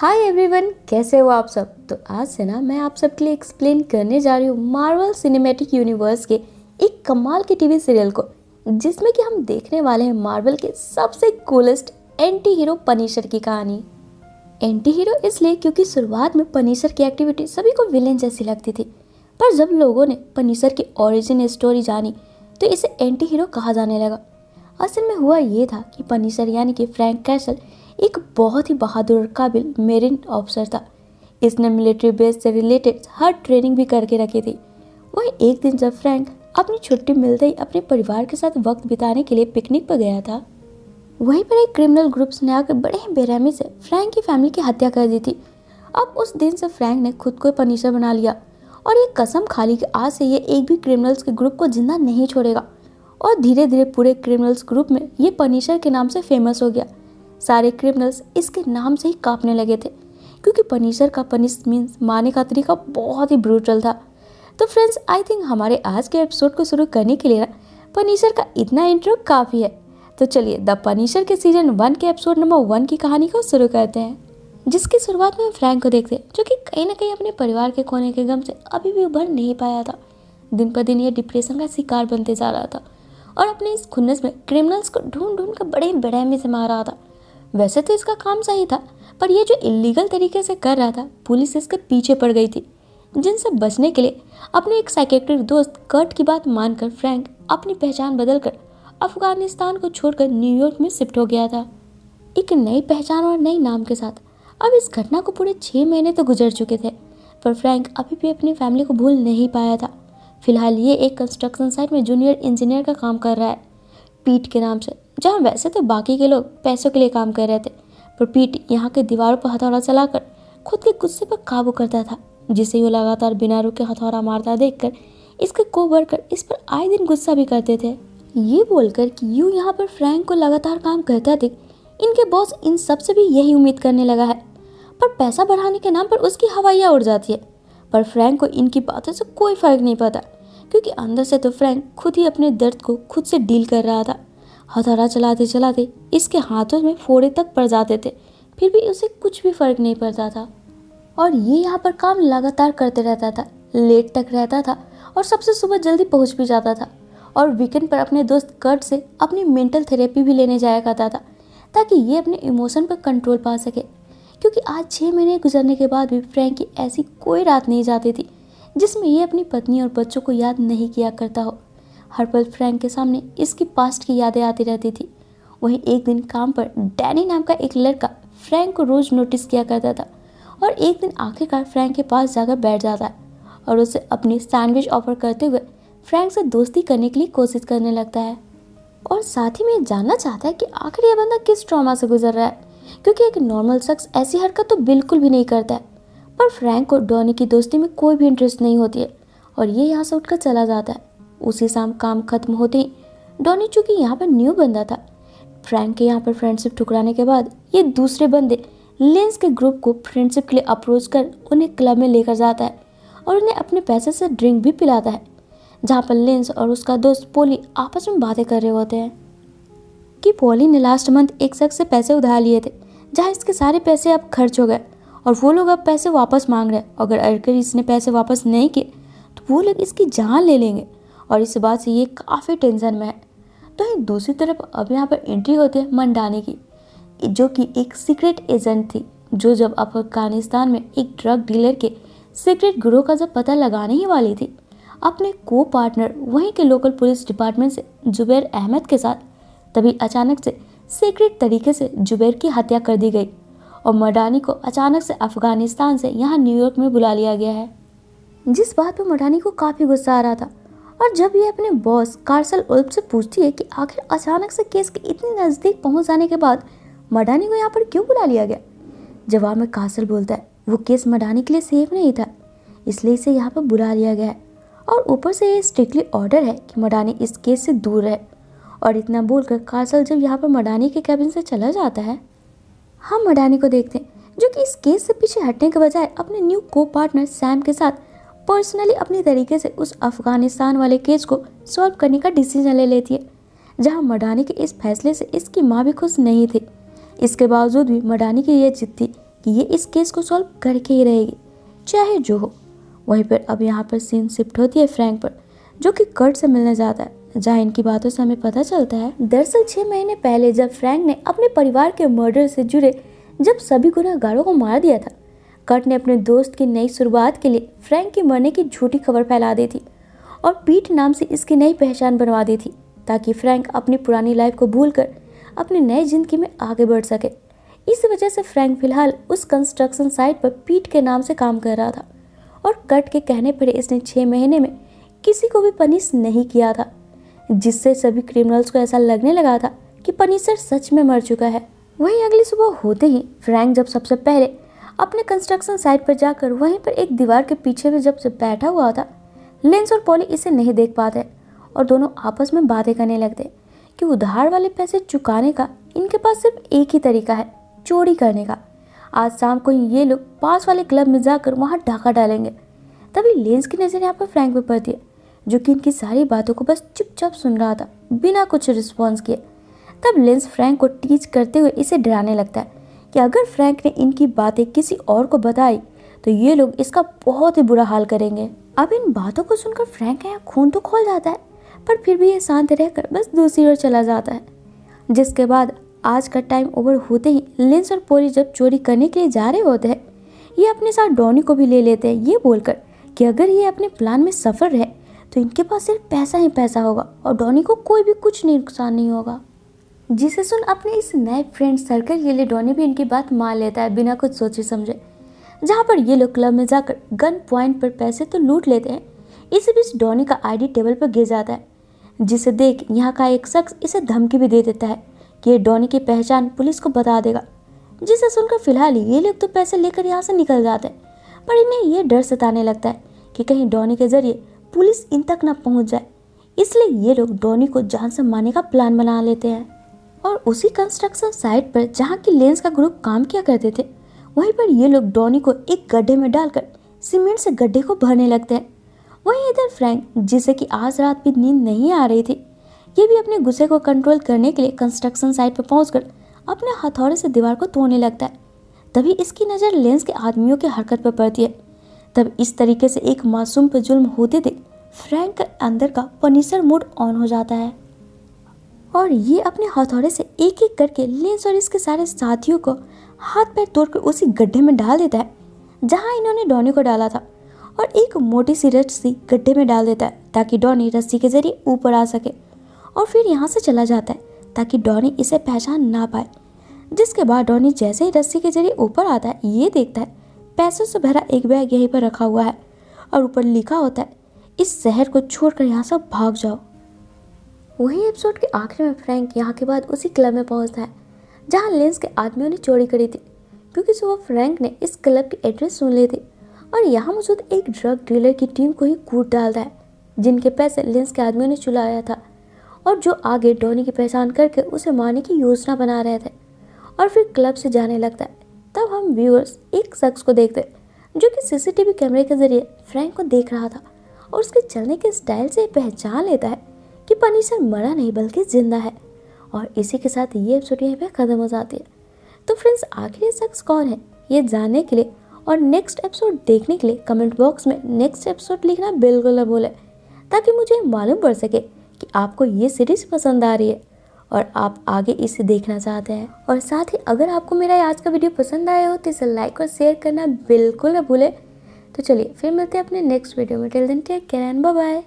Hi everyone, कैसे हो आप सब। तो आज से मैं आप सबके लिए एक्सप्लेन करने जा रही हूँ मार्वल सिनेमैटिक यूनिवर्स के एक कमाल के टीवी सीरियल को, जिसमें कि हम देखने वाले हैं मार्वल के सबसे कूलेस्ट एंटी हीरो पनिशर की कहानी। एंटी हीरो इसलिए क्योंकि शुरुआत में पनिशर की एक्टिविटी सभी को विलेन जैसी लगती थी, पर जब लोगों ने पनिशर की ओरिजिन स्टोरी जानी तो इसे एंटी हीरो कहा जाने लगा। असल में हुआ ये था कि पनिशर यानी कि फ्रैंक कैसल एक बहुत ही बहादुर और काबिल मेरिन ऑफिसर था। इसने मिलिट्री बेस से रिलेटेड हर ट्रेनिंग भी करके रखी थी। वहीं एक दिन जब फ्रैंक अपनी छुट्टी मिलते ही अपने परिवार के साथ वक्त बिताने के लिए पिकनिक पर गया था, वहीं पर एक क्रिमिनल ग्रुप्स ने आकर बड़े ही बेरहमी से फ्रैंक की फैमिली की हत्या कर दी थी। अब उस दिन से फ्रैंक ने खुद को पनिशर बना लिया और ये कसम खा ली कि आज से ये एक भी क्रिमिनल्स के ग्रुप को जिंदा नहीं छोड़ेगा। और धीरे धीरे पूरे क्रिमिनल्स ग्रुप में ये पनिशर के नाम से फेमस हो गया। सारे क्रिमिनल्स इसके नाम से ही कांपने लगे थे, क्योंकि पनिशर का पनिश मीन्स मारने का तरीका बहुत ही ब्रूटल था। तो फ्रेंड्स, आई थिंक हमारे आज के एपिसोड को शुरू करने के लिए पनिशर का इतना इंट्रो काफ़ी है। तो चलिए द पनिशर के सीजन 1 के एपिसोड नंबर 1 की कहानी को शुरू करते हैं, जिसकी शुरुआत में हम फ्रैंक को देखते हैं, जो कि कहीं ना कहीं अपने परिवार के खोने के गम से अभी भी उभर नहीं पाया था। दिन पर दिन ये डिप्रेशन का शिकार बनते जा रहा था और अपने इस खुन्नस में क्रिमिनल्स को ढूंढ ढूंढ कर बड़े बेरहमी से मार रहा था। वैसे तो इसका काम सही था, पर ये जो इलीगल तरीके से कर रहा था, पुलिस इसके पीछे पड़ गई थी। जिनसे बचने के लिए अपने एक साइकेट्रिक दोस्त कर्ट की बात मानकर फ्रैंक अपनी पहचान बदलकर अफगानिस्तान को छोड़कर न्यूयॉर्क में शिफ्ट हो गया था, एक नई पहचान और नई नाम के साथ। अब इस घटना को पूरे 6 महीने तो गुजर चुके थे, पर फ्रैंक अभी भी अपनी फैमिली को भूल नहीं पाया था। फिलहाल ये एक कंस्ट्रक्शन साइट में जूनियर इंजीनियर का काम कर रहा है, पीट के नाम से, जहाँ वैसे तो बाकी के लोग पैसों के लिए काम कर रहे थे, पर पीट यहाँ के दीवारों पर हथौड़ा चलाकर खुद के गुस्से पर काबू करता था, जिसे वो लगातार बिना रुके हथौड़ा मारता देखकर इसके कोवर्कर इस पर आए दिन गुस्सा भी करते थे। ये बोलकर कि यूँ यहाँ पर फ्रैंक को लगातार काम करता देख इनके बॉस इन सब से भी यही उम्मीद करने लगा है, पर पैसा बढ़ाने के नाम पर उसकी हवाइयाँ उड़ जाती है। पर फ्रैंक को इनकी बातों से कोई फर्क नहीं पड़ता, क्योंकि अंदर से तो फ्रैंक खुद ही अपने दर्द को खुद से डील कर रहा था। हथौड़ा चलाते चलाते इसके हाथों में फोड़े तक पड़ जाते थे, फिर भी उसे कुछ भी फर्क नहीं पड़ता था और ये यहाँ पर काम लगातार करते रहता था, लेट तक रहता था और सबसे सुबह जल्दी पहुँच भी जाता था। और वीकेंड पर अपने दोस्त कर्ट से अपनी मेंटल थेरेपी भी लेने जाया करता था, ताकि ये अपने इमोशन पर कंट्रोल पा सके। क्योंकि आज 6 महीने गुजरने के बाद भी फ्रैंक की ऐसी कोई रात नहीं जाती थी जिसमें ये अपनी पत्नी और बच्चों को याद नहीं किया करता हो। हर पल फ्रैंक के सामने इसकी पास्ट की यादें आती रहती थी। वहीं एक दिन काम पर डैनी नाम का एक लड़का फ्रैंक को रोज नोटिस किया करता था और एक दिन आखिरकार फ्रैंक के पास जाकर बैठ जाता है और उसे अपनी सैंडविच ऑफर करते हुए फ्रैंक से दोस्ती करने के लिए कोशिश करने लगता है। और साथ ही में जानना चाहता है कि आखिर यह बंदा किस ट्रॉमा से गुजर रहा है, क्योंकि एक नॉर्मल शख्स ऐसी हरकत तो बिल्कुल भी नहीं करता है। पर फ्रैंक को डॉनी की दोस्ती में कोई भी इंटरेस्ट नहीं होती है और ये यहाँ से उठकर चला जाता है। उसी शाम काम खत्म होते ही डॉनी, चूँकि यहाँ पर न्यू बंदा था, फ्रैंक के यहाँ पर फ्रेंडशिप ठुकराने के बाद ये दूसरे बंदे लेंस के ग्रुप को फ्रेंडशिप के लिए अप्रोच कर उन्हें क्लब में लेकर जाता है और उन्हें अपने पैसे से ड्रिंक भी पिलाता है, जहाँ पर लेंस और उसका दोस्त पोली आपस में बातें कर रहे होते हैं कि पोली ने लास्ट मंथ एक शख्स से पैसे उधार लिए थे, जहाँ इसके सारे पैसे अब खर्च हो गए और वो लोग अब पैसे वापस मांग रहे हैं। अगर इसने पैसे वापस नहीं किए तो वो लोग इसकी जान ले लेंगे और इस बात से ये काफ़ी टेंशन में है। तो ही दूसरी तरफ अब यहाँ पर एंट्री होती है मंडानी की, जो कि एक सीक्रेट एजेंट थी, जो जब अफगानिस्तान में एक ड्रग डीलर के सीक्रेट गिरोह का जब पता लगाने ही वाली थी, अपने को पार्टनर वहीं के लोकल पुलिस डिपार्टमेंट से जुबैर अहमद के साथ, तभी अचानक से सीक्रेट तरीके से जुबैर की हत्या कर दी गई और मडानी को अचानक से अफगानिस्तान से यहाँ न्यूयॉर्क में बुला लिया गया है। जिस बात पर मडानी को काफ़ी गुस्सा आ रहा था और जब ये अपने बॉस कार्सल उल्फ से पूछती है कि आखिर अचानक से केस के इतने नज़दीक पहुंच जाने के बाद मडानी को यहाँ पर क्यों बुला लिया गया, जवाब में कार्सल बोलता है वो केस मडानी के लिए सेफ नहीं था, इसलिए इसे यहाँ पर बुला लिया गया है और ऊपर से ये स्ट्रिक्टली ऑर्डर है कि मडानी इस केस से दूर रहे। और इतना बोलकर कार्सल जब यहाँ पर मडानी के कैबिन से चला जाता है, हम मडानी को देखते हैं, जो कि इस केस से पीछे हटने के बजाय अपने न्यू को पार्टनर सैम के साथ पर्सनली अपनी तरीके से उस अफगानिस्तान वाले केस को सॉल्व करने का डिसीजन ले लेती है, जहां मडानी के इस फैसले से इसकी माँ भी खुश नहीं थी। इसके बावजूद भी मडानी की यह जिद थी कि ये इस केस को सॉल्व करके ही रहेगी, चाहे जो हो। वहीं पर अब यहाँ पर सीन शिफ्ट होती है फ्रैंक पर, जो कि कर्ट से मिलने जाता है, जहाँ इनकी बातों से हमें पता चलता है दरअसल 6 महीने पहले जब फ्रैंक ने अपने परिवार के मर्डर से जुड़े जब सभी गुनहगारों को मार दिया था, कर्ट ने अपने दोस्त की नई शुरुआत के लिए फ्रैंक के मरने की झूठी खबर फैला दी थी और पीट नाम से इसकी नई पहचान बनवा दी थी, ताकि फ्रैंक अपनी पुरानी लाइफ को भूलकर अपनी नई जिंदगी में आगे बढ़ सके। इस वजह से फ्रैंक फिलहाल उस कंस्ट्रक्शन साइट पर पीट के नाम से काम कर रहा था और कर्ट के कहने पर इसने 6 महीने में किसी को भी पनिश नहीं किया था, जिससे सभी क्रिमिनल्स को ऐसा लगने लगा था कि पनिशर सच में मर चुका है। वहीं अगली सुबह होते ही फ्रैंक जब सबसे पहले अपने कंस्ट्रक्शन साइट पर जाकर वहीं पर एक दीवार के पीछे में जब से बैठा हुआ था, लेंस और पॉली इसे नहीं देख पाते और दोनों आपस में बातें करने लगते कि उधार वाले पैसे चुकाने का इनके पास सिर्फ एक ही तरीका है, चोरी करने का। आज शाम को ही ये लोग पास वाले क्लब में जाकर वहां डाका डालेंगे। तभी लेंस की नजर यहाँ पर फ्रैंक पे पड़ती है, जो कि इनकी सारी बातों को बस चुपचाप सुन रहा था बिना कुछ रिस्पॉन्स किए। तब लेंस फ्रैंक को टीच करते हुए इसे डराने लगता है कि अगर फ्रैंक ने इनकी बातें किसी और को बताई तो ये लोग इसका बहुत ही बुरा हाल करेंगे। अब इन बातों को सुनकर फ्रैंक का यहाँ खून तो खौल जाता है, पर फिर भी ये शांत रहकर बस दूसरी ओर चला जाता है। जिसके बाद आज का टाइम ओवर होते ही लेंस और पोली जब चोरी करने के लिए जा रहे होते हैं, ये अपने साथ डॉनी को भी ले लेते हैं, ये बोलकर कि अगर ये अपने प्लान में सफल रहे तो इनके पास सिर्फ पैसा ही पैसा होगा और डॉनी को कोई भी कुछ नुकसान नहीं होगा। जिसे सुन अपने इस नए फ्रेंड सर्कल के लिए डॉनी भी इनकी बात मान लेता है बिना कुछ सोचे समझे। जहाँ पर ये लोग क्लब में जाकर गन पॉइंट पर पैसे तो लूट लेते हैं, इसी बीच डॉनी का आईडी टेबल पर गिर जाता है, जिसे देख यहाँ का एक शख्स इसे धमकी भी दे देता है कि ये डॉनी की पहचान पुलिस को बता देगा। जिसे सुनकर फिलहाल ये लोग तो पैसे लेकर यहाँ से निकल जाते हैं, पर इन्हें ये डर सताने लगता है कि कहीं डॉनी के जरिए पुलिस इन तक न पहुँच जाए, इसलिए ये लोग डॉनी को जान से मारने का प्लान बना लेते हैं। और उसी कंस्ट्रक्शन साइट पर जहाँ की लेंस का ग्रुप काम किया करते थे, वहीं पर ये लोग डॉनी को एक गड्ढे में डालकर सीमेंट से गड्ढे को भरने लगते हैं। वहीं इधर फ्रैंक, जिसे कि आज रात भी नींद नहीं आ रही थी, ये भी अपने गुस्से को कंट्रोल करने के लिए कंस्ट्रक्शन साइट पर पहुंचकर अपने हथौड़े से दीवार को तोड़ने लगता है। तभी इसकी नज़र लेंस के आदमियों की हरकत पर पड़ती है। तब इस तरीके से एक मासूम पर जुल्म होते देख फ्रैंक के अंदर का पनिशर मोड ऑन हो जाता है और ये अपने हथौड़े से एक एक करके लेंस और इसके सारे साथियों को हाथ पैर तोड़कर उसी गड्ढे में डाल देता है जहां इन्होंने डॉनी को डाला था, और एक मोटी सी रस्सी गड्ढे में डाल देता है ताकि डॉनी रस्सी के जरिए ऊपर आ सके, और फिर यहाँ से चला जाता है ताकि डॉनी इसे पहचान ना पाए। जिसके बाद डॉनी जैसे ही रस्सी के जरिए ऊपर आता है, ये देखता है पैसों से भरा एक बैग यहीं पर रखा हुआ है और ऊपर लिखा होता है, इस शहर को छोड़कर यहाँ से भाग जाओ। वहीं एपिसोड के आखिर में फ्रैंक यहाँ के बाद उसी क्लब में पहुँचता है जहाँ लेंस के आदमियों ने चोरी करी थी, क्योंकि सुबह फ्रैंक ने इस क्लब की एड्रेस सुन ली थी और यहाँ मौजूद एक ड्रग डीलर की टीम को ही कूट डालता है, जिनके पैसे लेंस के आदमियों ने चुराया था और जो आगे डॉनी की पहचान करके उसे मारने की योजना बना रहे थे, और फिर क्लब से जाने लगता है। तब हम व्यूअर्स एक शख्स को देखते हैं जो कि सीसीटीवी कैमरे के जरिए फ्रैंक को देख रहा था और उसके चलने के स्टाइल से पहचान लेता है कि पनिशर मरा नहीं बल्कि जिंदा है। और इसी के साथ ये एपिसोड यहीं पे ख़त्म हो जाती है। तो फ्रेंड्स, आखिर ये शख्स कौन है, ये जानने के लिए और नेक्स्ट एपिसोड देखने के लिए कमेंट बॉक्स में नेक्स्ट एपिसोड लिखना बिल्कुल न भूलें, ताकि मुझे मालूम पड़ सके कि आपको ये सीरीज़ पसंद आ रही है और आप आगे इसे देखना चाहते हैं। और साथ ही अगर आपको मेरा आज का वीडियो पसंद आया हो तो इसे लाइक और शेयर करना बिल्कुल न भूलें। तो चलिए फिर मिलते हैं अपने नेक्स्ट वीडियो में। Till then take care and bye bye.